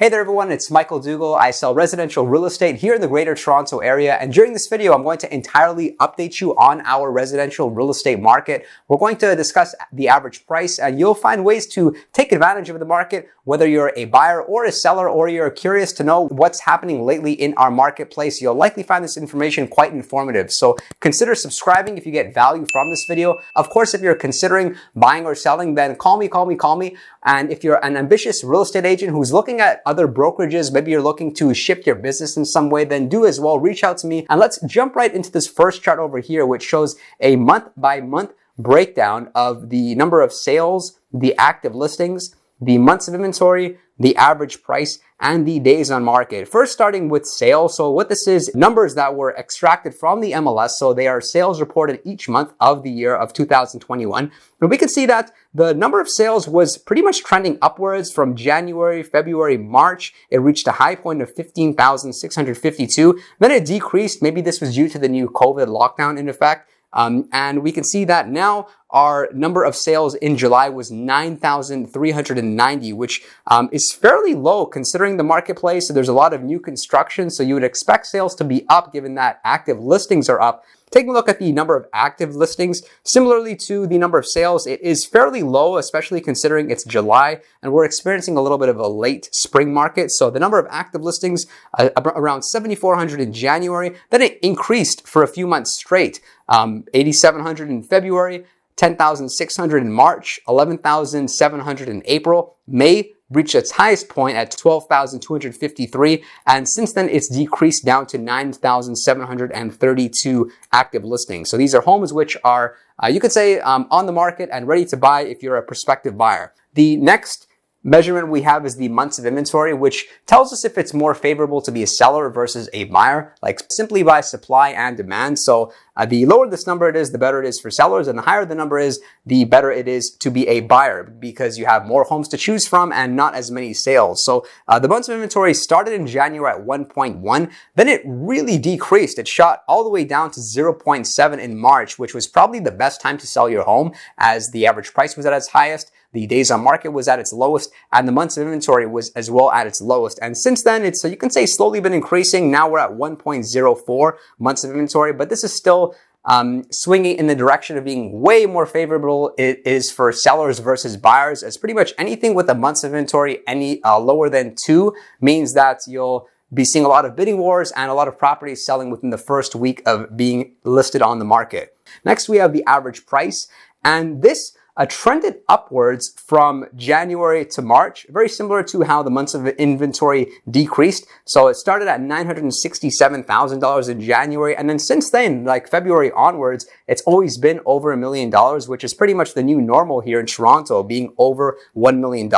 Hey there everyone, it's Michael Dougal. I sell residential real estate here in the Greater Toronto area, and during this video I'm going to entirely update you on our residential real estate market. We're going to discuss the average price, and you'll find ways to take advantage of the market, whether you're a buyer or a seller, or you're curious to know what's happening lately in our marketplace. You'll likely find this information quite informative, so consider subscribing if you get value from this video. Of course, if you're considering buying or selling, then call me. And if you're an ambitious real estate agent who's looking at other brokerages, maybe you're looking to shift your business in some way, then do as well. Reach out to me, and let's jump right into this first chart over here, which shows a month-by-month breakdown of the number of sales, the active listings, the months of inventory, the average price, and the days on market. First, starting with sales. So what this is, numbers that were extracted from the MLS. So they are sales reported each month of the year of 2021. And we can see that the number of sales was pretty much trending upwards from January, February, March. It reached a high point of 15,652. Then it decreased. Maybe this was due to the new COVID lockdown in effect. And we can see that now our number of sales in July was 9,390, which is fairly low considering the marketplace. So there's a lot of new construction, so you would expect sales to be up given that active listings are up. Taking a look at the number of active listings, similarly to the number of sales, it is fairly low, especially considering it's July and we're experiencing a little bit of a late spring market. So the number of active listings, around 7,400 in January, then it increased for a few months straight. 8,700 in February, 10,600 in March, 11,700 in April. May reached its highest point at 12,253, and since then it's decreased down to 9,732 active listings. So these are homes which are, you could say, on the market and ready to buy if you're a prospective buyer. The next measurement we have is the months of inventory, which tells us if it's more favorable to be a seller versus a buyer, like simply by supply and demand. So the lower this number it is, the better it is for sellers, and the higher the number is, the better it is to be a buyer because you have more homes to choose from and not as many sales. So the months of inventory started in January at 1.1, then it really decreased. It shot all the way down to 0.7 in March, which was probably the best time to sell your home as the average price was at its highest. The days on market was at its lowest, and the months of inventory was as well at its lowest. And since then, it's, you can say, slowly been increasing. Now we're at 1.04 months of inventory, but this is still swinging in the direction of being way more favorable it is for sellers versus buyers, as pretty much anything with a months of inventory any lower than 2 means that you'll be seeing a lot of bidding wars and a lot of properties selling within the first week of being listed on the market. Next, we have the average price, and this trended upwards from January to March, very similar to how the months of inventory decreased. So it started at $967,000 in January, and then since then, like February onwards, it's always been over $1 million, which is pretty much the new normal here in Toronto, being over $1 million,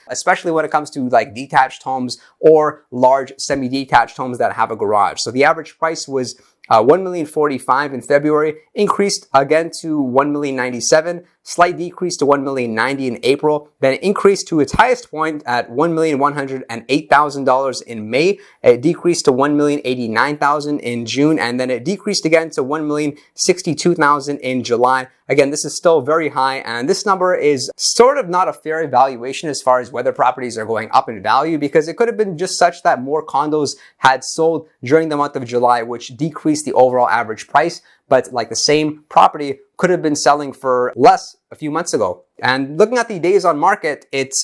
especially when it comes to like detached homes or large semi-detached homes that have a garage. So the average price was $1,045,000 in February, increased again to $1,097,000, slight decrease to $1,090,000 in April, then it increased to its highest point at $1,108,000 in May. It decreased to $1,089,000 in June, and then it decreased again to $1,062,000 in July. Again, this is still very high, and this number is sort of not a fair evaluation as far as whether properties are going up in value, because it could have been just such that more condos had sold during the month of July, which decreased the overall average price, but like the same property could have been selling for less a few months ago. And looking at the days on market, it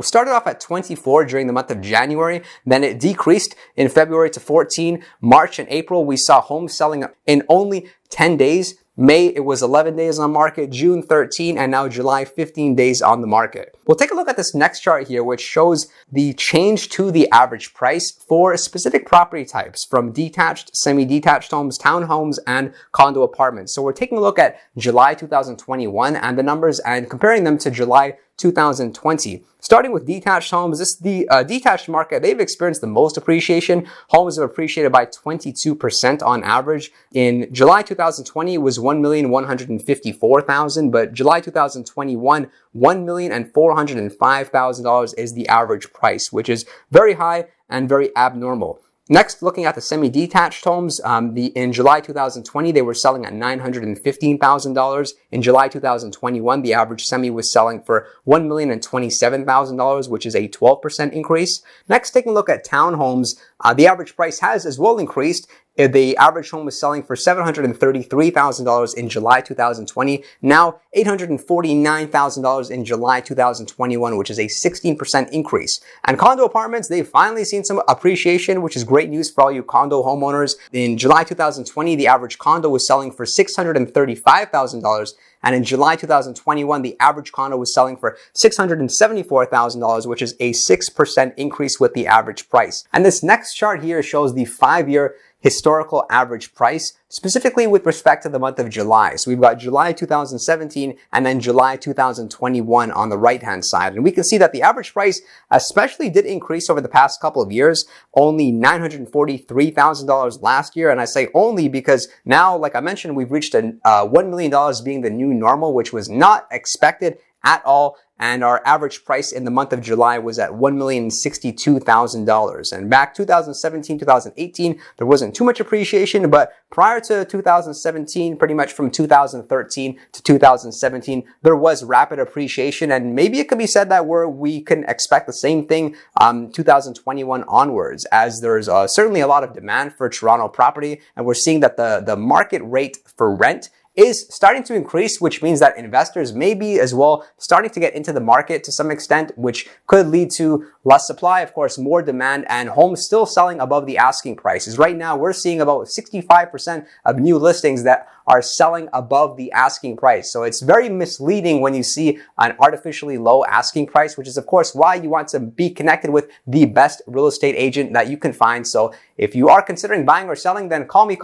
started off at 24 during the month of January, then it decreased in February to 14. March and April, we saw homes selling in only 10 days. May, it was 11 days on market, June 13, and now July 15 days on the market. We'll take a look at this next chart here, which shows the change to the average price for specific property types from detached, semi-detached homes, townhomes, and condo apartments. So we're taking a look at July 2021 and the numbers and comparing them to July 2020. Starting with detached homes, this is the detached market. They've experienced the most appreciation. Homes have appreciated by 22% on average. In July 2020, it was $1,154,000, but July 2021, $1,405,000 is the average price, which is very high and very abnormal. Next, looking at the semi-detached homes, in July 2020, they were selling at $915,000. In July 2021, the average semi was selling for $1,027,000, which is a 12% increase. Next, taking a look at townhomes, the average price has as well increased. The average home was selling for $733,000 in July 2020, now $849,000 in July 2021, which is a 16% increase. And condo apartments, they've finally seen some appreciation, which is great news for all you condo homeowners. In July 2020, the average condo was selling for $635,000. And in July 2021, the average condo was selling for $674,000, which is a 6% increase with the average price. And this next chart here shows the 5-year historical average price, specifically with respect to the month of July. So we've got July 2017 and then July 2021 on the right-hand side. And we can see that the average price especially did increase over the past couple of years, only $943,000 last year. And I say only because now, like I mentioned, we've reached $1 million being the new normal, which was not expected at all. And our average price in the month of July was at $1,062,000. And back 2017, 2018, there wasn't too much appreciation, but prior to 2017, pretty much from 2013 to 2017, there was rapid appreciation. And maybe it could be said that we can expect the same thing 2021 onwards, as there's certainly a lot of demand for Toronto property. And we're seeing that the market rate for rent is starting to increase, which means that investors may be as well starting to get into the market to some extent, which could lead to less supply, of course, more demand, and homes still selling above the asking prices. Right now, we're seeing about 65% of new listings that are selling above the asking price. So it's very misleading when you see an artificially low asking price, which is of course why you want to be connected with the best real estate agent that you can find. So if you are considering buying or selling, then call me.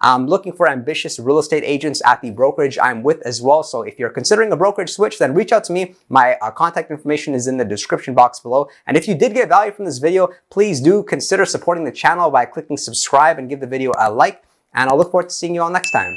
I'm looking for ambitious real estate agents at the brokerage I'm with as well. So if you're considering a brokerage switch, then reach out to me. My contact information is in the description box below. And if you did get value from this video, please do consider supporting the channel by clicking subscribe and give the video a like. And I'll look forward to seeing you all next time.